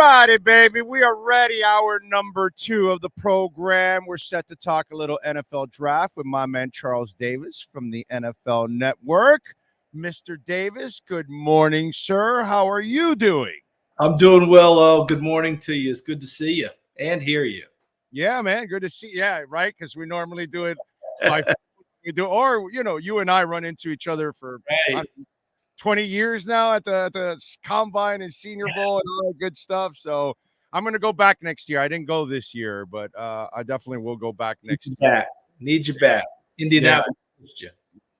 righty, baby. We are ready. Hour number 2 of the program. We're set to talk a little NFL draft with my man Charles Davis from the NFL Network. Mr. Davis, good morning, sir. How are you doing? I'm doing well. Good morning to you. It's good to see you and hear you. Yeah, man. Good to see you. Yeah, right? Because we normally do it by or you and I run into each other for 20 years now at the Combine and Senior Bowl and all that good stuff. So I'm going to go back next year. I didn't go this year, but I definitely will go back next year. Need you back. Indianapolis.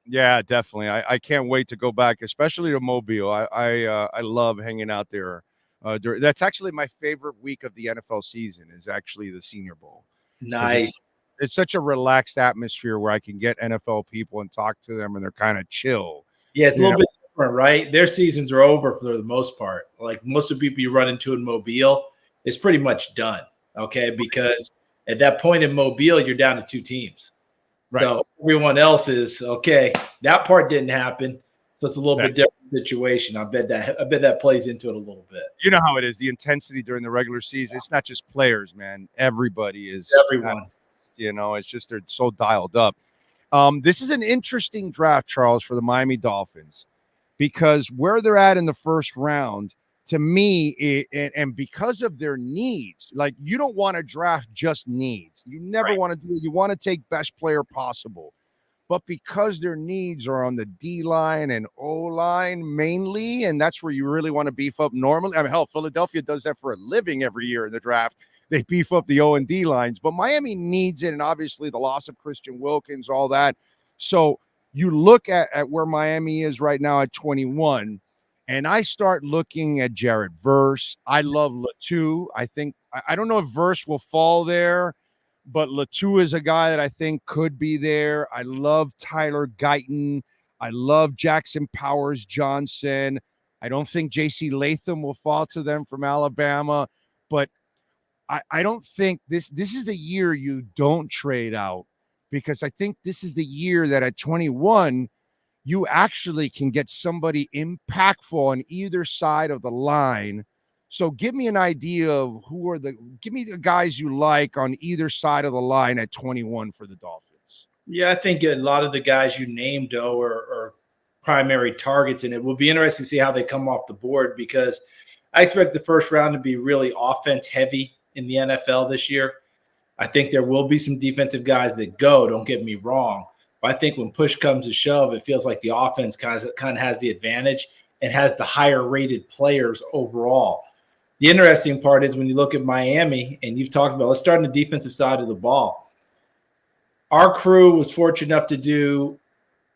Yeah, definitely. I can't wait to go back, especially to Mobile. I love hanging out there. That's actually my favorite week of the NFL season is actually the Senior Bowl. Nice. It's such a relaxed atmosphere where I can get NFL people and talk to them, and they're kind of chill. Yeah, it's a little bit different, right? Their seasons are over for the most part. Like most of the people you run into in Mobile, it's pretty much done, okay? Because at that point in Mobile, you're down to 2 teams. Right. So everyone else is, okay, that part didn't happen. So it's a little bit different situation. I bet that plays into it a little bit. You know how it is, the intensity during the regular season. It's not just players, man. Everybody is. Everyone. It's just they're so dialed up. This is an interesting draft, Charles, for the Miami Dolphins because where they're at in the first round, to me, and because of their needs, like you don't want to draft just needs. You never want to do it. You want to take best player possible. But because their needs are on the D-line and O-line mainly, and that's where you really want to beef up normally. I mean, hell, Philadelphia does that for a living every year in the draft. They beef up the O and D lines, but Miami needs it, and obviously the loss of Christian Wilkins, all that. So you look at where Miami is right now at 21, and I start looking at Jared Verse. I love Latu. I don't know if Verse will fall there, but Latu is a guy that I think could be there. I love Tyler Guyton. I love Jackson Powers Johnson. I don't think J.C. Latham will fall to them from Alabama, but I don't think this is the year you don't trade out because I think this is the year that at 21, you actually can get somebody impactful on either side of the line. So give me an idea of give me the guys you like on either side of the line at 21 for the Dolphins. Yeah, I think a lot of the guys you named, though, are primary targets, and it will be interesting to see how they come off the board because I expect the first round to be really offense heavy in the NFL this year. I think there will be some defensive guys that go, don't get me wrong. But I think when push comes to shove, it feels like the offense kind of has the advantage and has the higher rated players overall. The interesting part is when you look at Miami, and you've talked about, let's start on the defensive side of the ball. Our crew was fortunate enough to do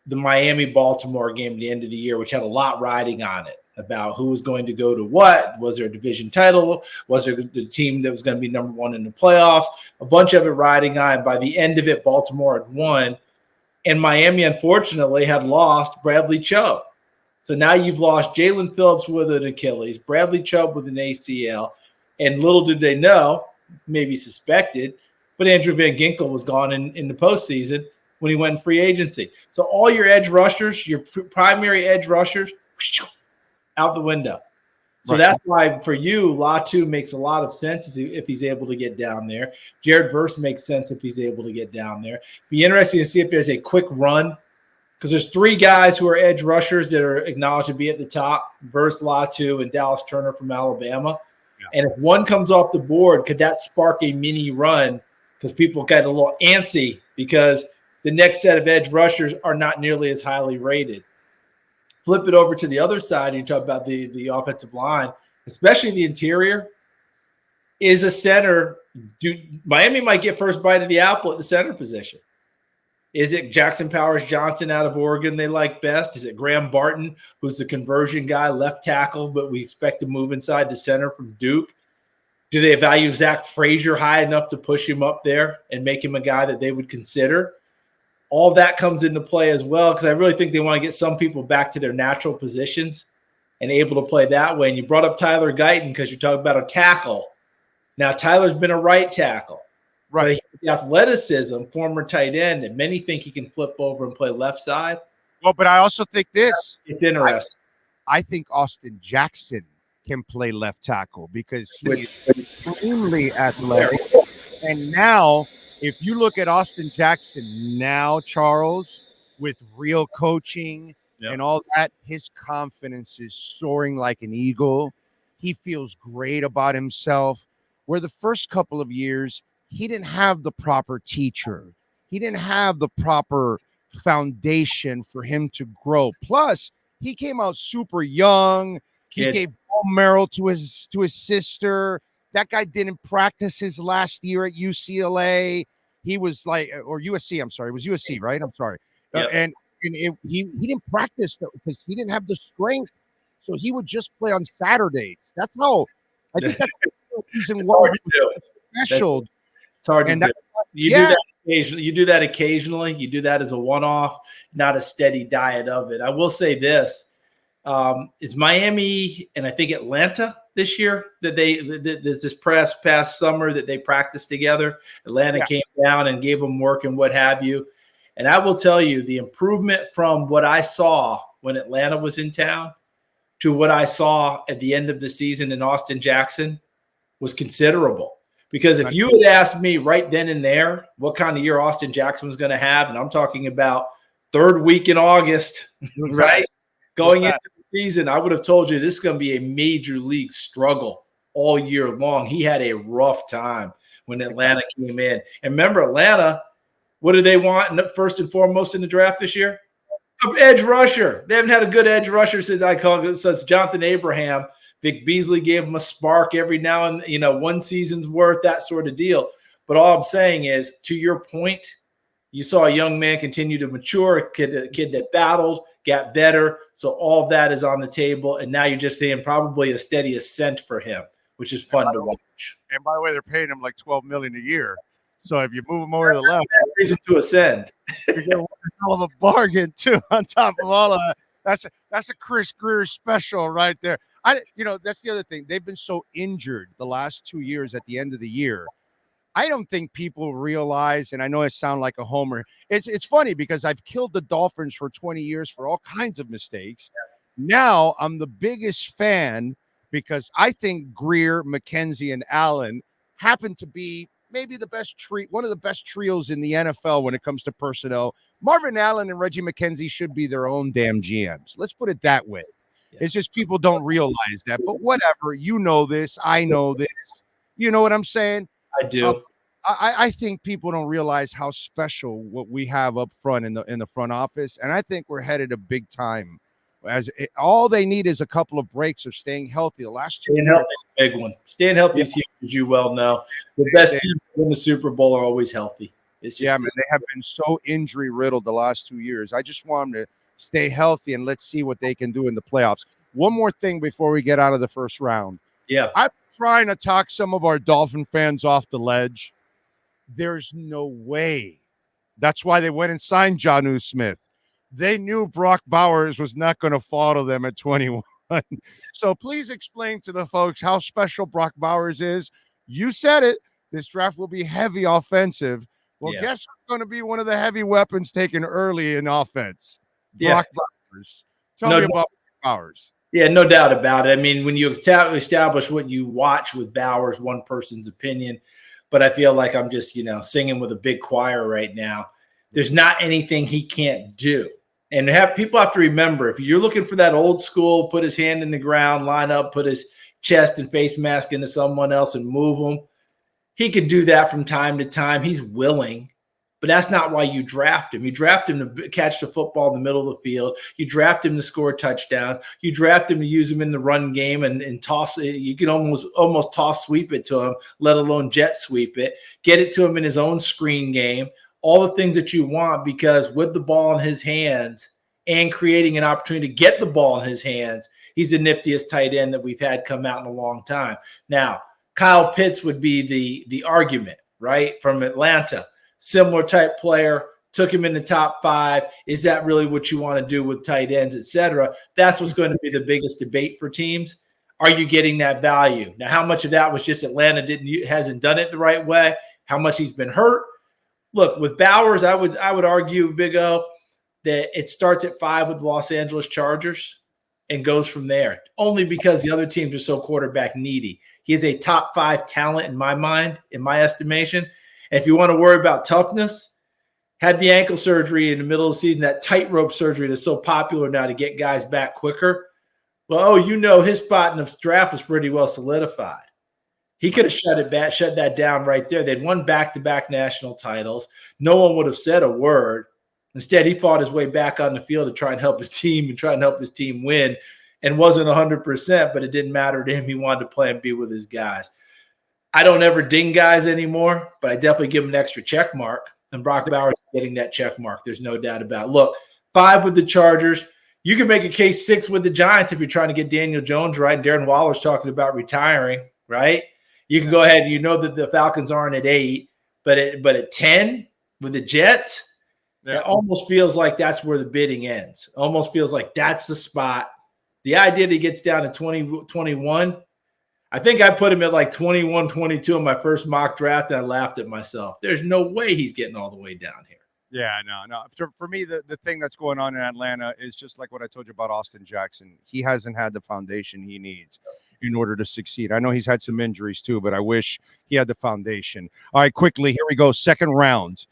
the Miami-Baltimore game at the end of the year, which had a lot riding on it about who was going to go to what. Was there a division title? Was there the team that was going to be number 1 in the playoffs? A bunch of it riding on. By the end of it, Baltimore had won. And Miami, unfortunately, had lost Bradley Chubb. So now you've lost Jalen Phillips with an Achilles, Bradley Chubb with an ACL, and little did they know, maybe suspected, but Andrew Van Ginkel was gone in the postseason when he went in free agency. So all your edge rushers, your primary edge rushers, out the window. So that's why for you, Latu makes a lot of sense if he's able to get down there. Jared Verse makes sense if he's able to get down there. Be interesting to see if there's a quick run because there's 3 guys who are edge rushers that are acknowledged to be at the top, Verse, Latu, and Dallas Turner from Alabama. Yeah. And if one comes off the board, could that spark a mini run because people get a little antsy because the next set of edge rushers are not nearly as highly rated. Flip it over to the other side, and you talk about the offensive line, especially the interior, is a center. Miami might get first bite of the apple at the center position. Is it Jackson Powers Johnson out of Oregon they like best? Is it Graham Barton, who's the conversion guy, left tackle, but we expect to move inside the center from Duke? Do they value Zach Frazier high enough to push him up there and make him a guy that they would consider? All that comes into play as well because I really think they want to get some people back to their natural positions and able to play that way. And you brought up Tyler Guyton because you're talking about a tackle. Now, Tyler's been a right tackle. Right. But the athleticism, former tight end, and many think he can flip over and play left side. Well, but I also think this. It's interesting. I think Austin Jackson can play left tackle because he Which- is extremely athletic. And now, if you look at Austin Jackson now, Charles, with real coaching and all that, his confidence is soaring like an eagle. He feels great about himself. Where the first couple of years, he didn't have the proper teacher. He didn't have the proper foundation for him to grow. Plus, he came out super young. He gave bone marrow to his sister. That guy didn't practice his last year at UCLA. He was like, or USC. I'm sorry, it was USC, right? I'm sorry. He didn't practice because he didn't have the strength, so he would just play on Saturdays. That's how. I think that's the reason why it's special. It's hard to do. You do that occasionally. You do that occasionally. You do that as a one-off, not a steady diet of it. I will say this: is Miami and I think Atlanta this year that this past summer that they practiced together. Atlanta came down and gave them work and what have you. And I will tell you the improvement from what I saw when Atlanta was in town to what I saw at the end of the season in Austin Jackson was considerable. Because if you had asked me right then and there what kind of year Austin Jackson was going to have, and I'm talking about third week in August, right? Going into the season, I would have told you this is going to be a major league struggle all year long. He had a rough time when Atlanta came in. And remember, Atlanta, what do they want first and foremost in the draft this year? An edge rusher. They haven't had a good edge rusher since Jonathan Abraham. Vic Beasley gave him a spark every now and one season's worth, that sort of deal. But all I'm saying is, to your point, you saw a young man continue to mature, a kid that battled, got better. So all of that is on the table, and now you're just seeing probably a steady ascent for him, which is fun to watch. And by the way, they're paying him like $12 million a year. So if you move him over to the left, reason to ascend. You're getting one hell of a bargain too. On top of all of that, that's a Chris Greer special right there. That's the other thing. They've been so injured the last 2 years. At the end of the year, I don't think people realize. And I know I sound like a homer. It's funny because I've killed the Dolphins for 20 years for all kinds of mistakes. Now I'm the biggest fan because I think Greer, McKenzie, and Allen happen to be maybe one of the best trios in the NFL when it comes to personnel. Marvin Allen and Reggie McKenzie should be their own damn GMs. Let's put it that way. Yeah. It's just people don't realize that. But whatever, you know this, I know this. You know what I'm saying? I do. I think people don't realize how special what we have up front in the front office, and I think we're headed a big time. All they need is a couple of breaks of staying healthy. The last 2 years, healthy is a big one. Staying healthy is huge, as you well know. The best teams in the Super Bowl are always healthy. It's just man, they have been so injury riddled the last 2 years. I just want them to stay healthy and let's see what they can do in the playoffs. One more thing before we get out of the first round. Yeah, I'm trying to talk some of our Dolphin fans off the ledge. There's no way. That's why they went and signed Jonnu Smith. They knew Brock Bowers was not going to fall to them at 21. So please explain to the folks how special Brock Bowers is. You said it. This draft will be heavy offensive. Well, guess who's going to be one of the heavy weapons taken early in offense? Brock Bowers. Tell me about Brock Bowers. Yeah, no doubt about it. I mean, when you establish what you watch with Bowers, one person's opinion, but I feel like I'm just, singing with a big choir right now. There's not anything he can't do. And people have to remember, if you're looking for that old school, put his hand in the ground, line up, put his chest and face mask into someone else and move him, he can do that from time to time. He's willing, but that's not why you draft him. You draft him to catch the football in the middle of the field. You draft him to score touchdowns. You draft him to use him in the run game and toss it. You can almost toss sweep it to him, let alone jet sweep it. Get it to him in his own screen game. All the things that you want, because with the ball in his hands and creating an opportunity to get the ball in his hands, he's the niftiest tight end that we've had come out in a long time. Now, Kyle Pitts would be the argument, right, from Atlanta. Similar type player, took him in the top 5. Is that really what you want to do with tight ends, et cetera? That's what's going to be the biggest debate for teams. Are you getting that value? Now, how much of that was just Atlanta hasn't done it the right way? How much he's been hurt? Look, with Bowers, I would argue, Big O, that it starts at 5 with Los Angeles Chargers. and goes from there, only because the other teams are so quarterback needy. He is a top 5 talent in my mind, in my estimation. And if you want to worry about toughness, had the ankle surgery in the middle of the season, that tightrope surgery that's so popular now to get guys back quicker. Well, his spot in the draft was pretty well solidified. He could have shut that down right there. They'd won back-to-back national titles. No one would have said a word. Instead, he fought his way back on the field to try and help his team win, and wasn't 100%, but it didn't matter to him. He wanted to play and be with his guys. I don't ever ding guys anymore, but I definitely give him an extra check mark. And Brock Bowers getting that check mark. There's no doubt about it. Look, 5 with the Chargers. You can make a case 6 with the Giants if you're trying to get Daniel Jones right. And Darren Waller's talking about retiring, right? You can go ahead and that the Falcons aren't at 8, but at 10 with the Jets, it almost feels like that's where the bidding ends. Almost feels like that's the spot. The idea that he gets down to 21, I think I put him at like 21, 22 in my first mock draft, and I laughed at myself. There's no way he's getting all the way down here. Yeah, no. For me, the thing that's going on in Atlanta is just like what I told you about Austin Jackson. He hasn't had the foundation he needs in order to succeed. I know he's had some injuries too, but I wish he had the foundation. All right, quickly, here we go. Second round.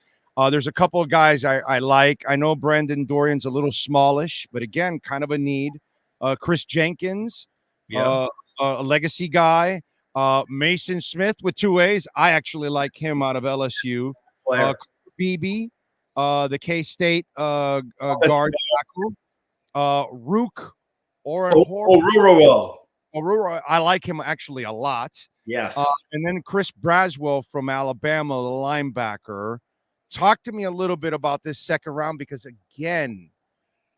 There's a couple of guys I like. I know Brandon Dorian's a little smallish, but again, kind of a need. Chris Jenkins, a legacy guy. Mason Smith with 2 A's. I actually like him out of LSU. BB, the K-State guard tackle. Rook Oruro. I like him actually a lot. Yes. And then Chris Braswell from Alabama, the linebacker. Talk to me a little bit about this second round, because again,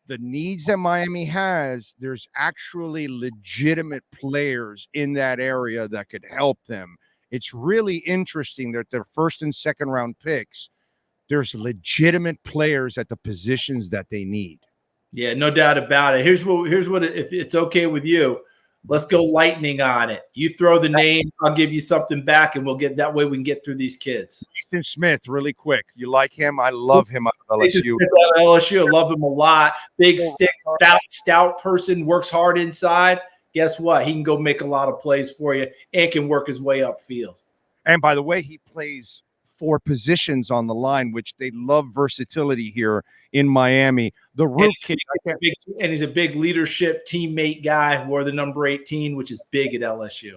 the needs that Miami has, there's actually legitimate players in that area that could help them. It's really interesting that their first and second round picks, there's legitimate players at the positions that they need. Yeah, no doubt about it. Here's what if it's okay with you, let's go lightning on it. You throw the name, I'll give you something back, and we'll get that way we can get through these kids. Easton Smith, really quick. You like him? I love him out of LSU. LSU, I love him a lot. Big stick, stout person, works hard inside. Guess what? He can go make a lot of plays for you and can work his way upfield. And by the way, he plays 4 positions on the line, which they love versatility here in Miami. The Rook kid, and he's a big leadership teammate guy, wore the number 18, which is big at LSU.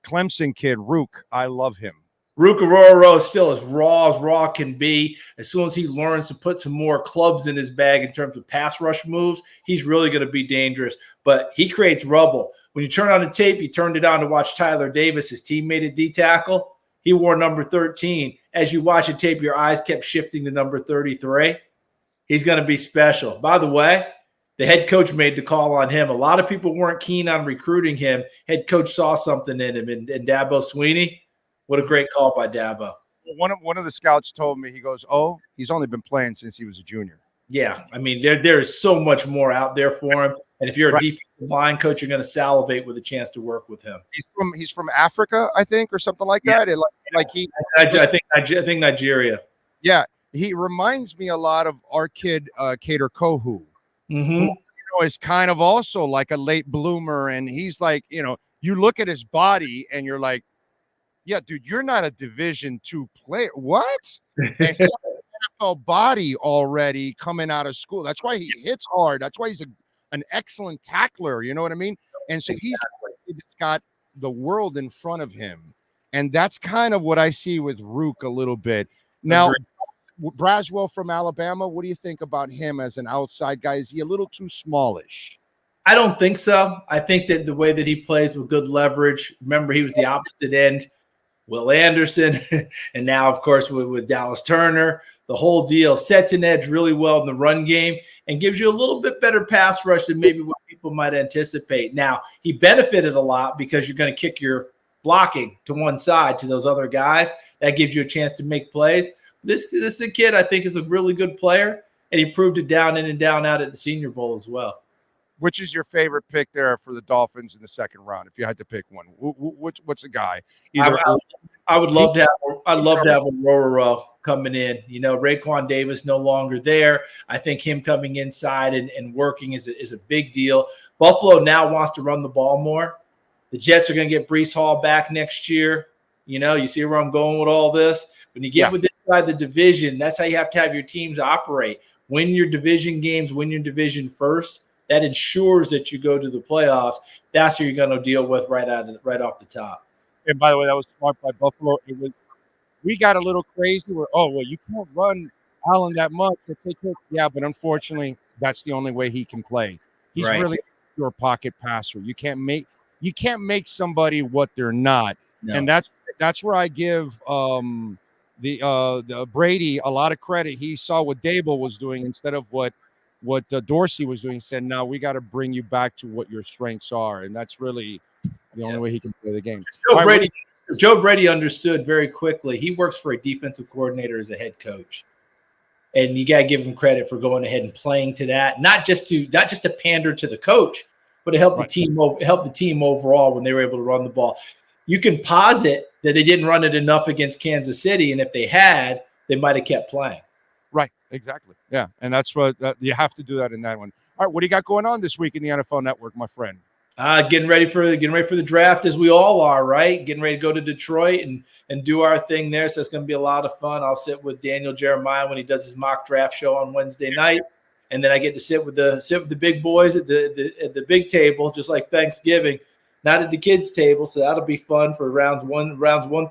Clemson kid, Rook, I love him. Rook Ororo is still as raw can be. As soon as he learns to put some more clubs in his bag in terms of pass rush moves, he's really going to be dangerous. But he creates rubble. When you turn on the tape, you turned it on to watch Tyler Davis, his teammate at D-tackle. He wore number 13. As you watch the tape, your eyes kept shifting to number 33. He's going to be special. By the way, the head coach made the call on him. A lot of people weren't keen on recruiting him. Head coach saw something in him. And Dabo Sweeney, what a great call by Dabo. One of the scouts told me, he goes, he's only been playing since he was a junior. Yeah, I mean, there is so much more out there for him. And if you're a defensive line coach, you're going to salivate with a chance to work with him. He's from Africa, I think, or something like that. I think Nigeria. Yeah, he reminds me a lot of our kid Kader Kohu, who is kind of also like a late bloomer, and he's like, you look at his body and you're like, yeah, dude, you're not a Division II player. What? And he has an NFL body already coming out of school. That's why he hits hard. That's why he's an excellent tackler. You know what I mean? And so he's got the world in front of him. And that's kind of what I see with Rook a little bit. Now, Braswell from Alabama, what do you think about him as an outside guy? Is he a little too smallish? I don't think so. I think that the way that he plays with good leverage, remember he was the opposite end, Will Anderson, and now, of course, with Dallas Turner, the whole deal sets an edge really well in the run game and gives you a little bit better pass rush than maybe what people might anticipate. Now, he benefited a lot because you're going to kick your blocking to one side to those other guys. That gives you a chance to make plays. This kid, I think, is a really good player, and he proved it down in and down out at the Senior Bowl as well. Which is your favorite pick there for the Dolphins in the second round? If you had to pick one, what's a guy? I'd love to have a Roro coming in. You know, Raekwon Davis no longer there. I think him coming inside and working is a big deal. Buffalo now wants to run the ball more. The Jets are going to get Breece Hall back next year. You know, you see where I'm going with all this? When you get with inside the division, that's how you have to have your teams operate. Win your division games, win your division first. That ensures that you go to the playoffs. That's what you're going to deal with right off the top. And by the way, that was smart by Buffalo. We got a little crazy. You can't run Allen that much. Yeah, but unfortunately, that's the only way he can play. He's really your pocket passer. You can't make somebody what they're not. No. And that's where I give the Brady a lot of credit. He saw what Dable was doing instead of what Dorsey was doing. He said, "No, we got to bring you back to what your strengths are," and that's really the only way he can play the game. Joe Brady understood very quickly. He works for a defensive coordinator as a head coach, and you got to give him credit for going ahead and playing to that. Not just to pander to the coach, but to help the team overall when they were able to run the ball. You can posit that they didn't run it enough against Kansas City, and if they had, they might have kept playing. Right, exactly. Yeah, and that's what you have to do that in that one. All right, what do you got going on this week in the NFL Network, my friend? Getting ready for the draft, as we all are, right? Getting ready to go to Detroit and do our thing there. So it's going to be a lot of fun. I'll sit with Daniel Jeremiah when he does his mock draft show on Wednesday night, and then I get to sit with the big boys at the big table, just like Thanksgiving. Not at the kids' table, so that'll be fun for rounds 1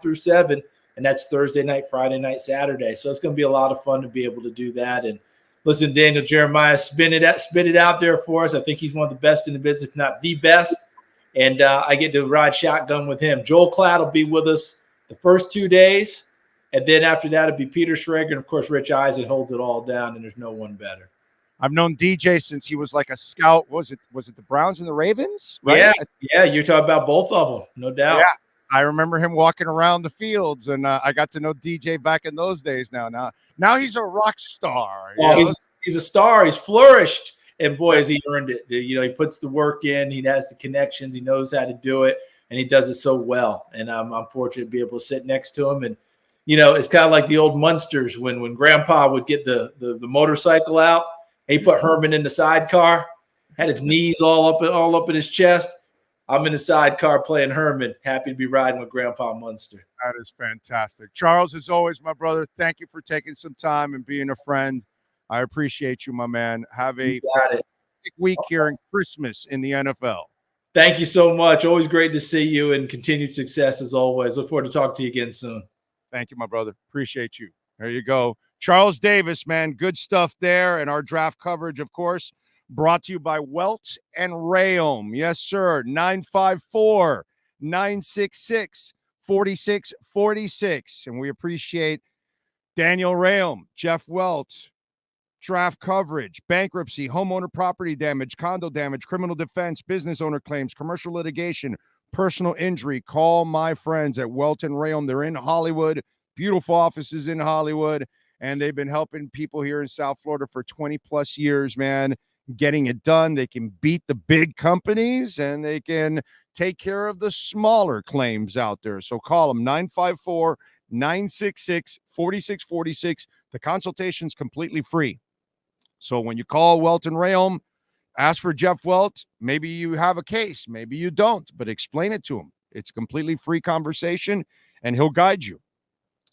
through 7, and that's Thursday night, Friday night, Saturday. So it's going to be a lot of fun to be able to do that. And listen, Daniel Jeremiah, spit it out there for us. I think he's one of the best in the business, if not the best. And I get to ride shotgun with him. Joel Klatt will be with us the first 2 days, and then after that, it'll be Peter Schrager, and of course, Rich Eisen holds it all down, and there's no one better. I've known DJ since he was like a scout. Was it the Browns and the Ravens? Right? Yeah. You're talking about both of them, no doubt. Yeah, I remember him walking around the fields, and I got to know DJ back in those days. Now he's a rock star. He's a star. He's flourished, and boy, has he earned it. You know, he puts the work in. He has the connections. He knows how to do it, and he does it so well. And I'm fortunate to be able to sit next to him. And you know, it's kind of like the old Munsters when Grandpa would get the motorcycle out. He put Herman in the sidecar, had his knees all up in his chest. I'm in the sidecar playing Herman. Happy to be riding with Grandpa Munster. That is fantastic. Charles, as always, my brother, thank you for taking some time and being a friend. I appreciate you, my man. Have a fantastic week here in Christmas in the NFL. Thank you so much. Always great to see you, and continued success as always. Look forward to talking to you again soon. Thank you, my brother. Appreciate you. There you go. Charles Davis, man, good stuff there. And our draft coverage, of course, brought to you by Welt Rheaume. Yes, sir. 954-966-4646. And we appreciate Daniel Rheaume, Jeff Welt, draft coverage, bankruptcy, homeowner property damage, condo damage, criminal defense, business owner claims, commercial litigation, personal injury. Call my friends at Welt Rheaume. They're in Hollywood, beautiful offices in Hollywood. And they've been helping people here in South Florida for 20 plus years, man, getting it done. They can beat the big companies, and they can take care of the smaller claims out there. So call them 954-966-4646. The consultation's completely free. So when you call Welt Rheaume, ask for Jeff Welt. Maybe you have a case, maybe you don't, but explain it to him. It's a completely free conversation, and he'll guide you.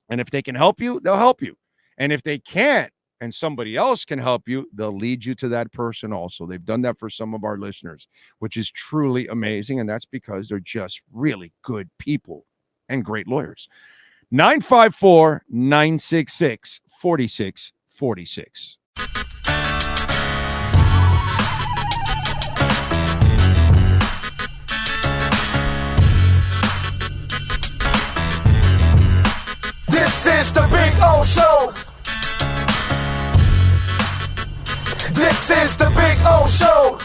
And if they can help you, they'll help you. And if they can't, and somebody else can help you, they'll lead you to that person also. They've done that for some of our listeners, which is truly amazing. And that's because they're just really good people and great lawyers. 954-966-4646. This is the Big O Show. This is the Big O Show.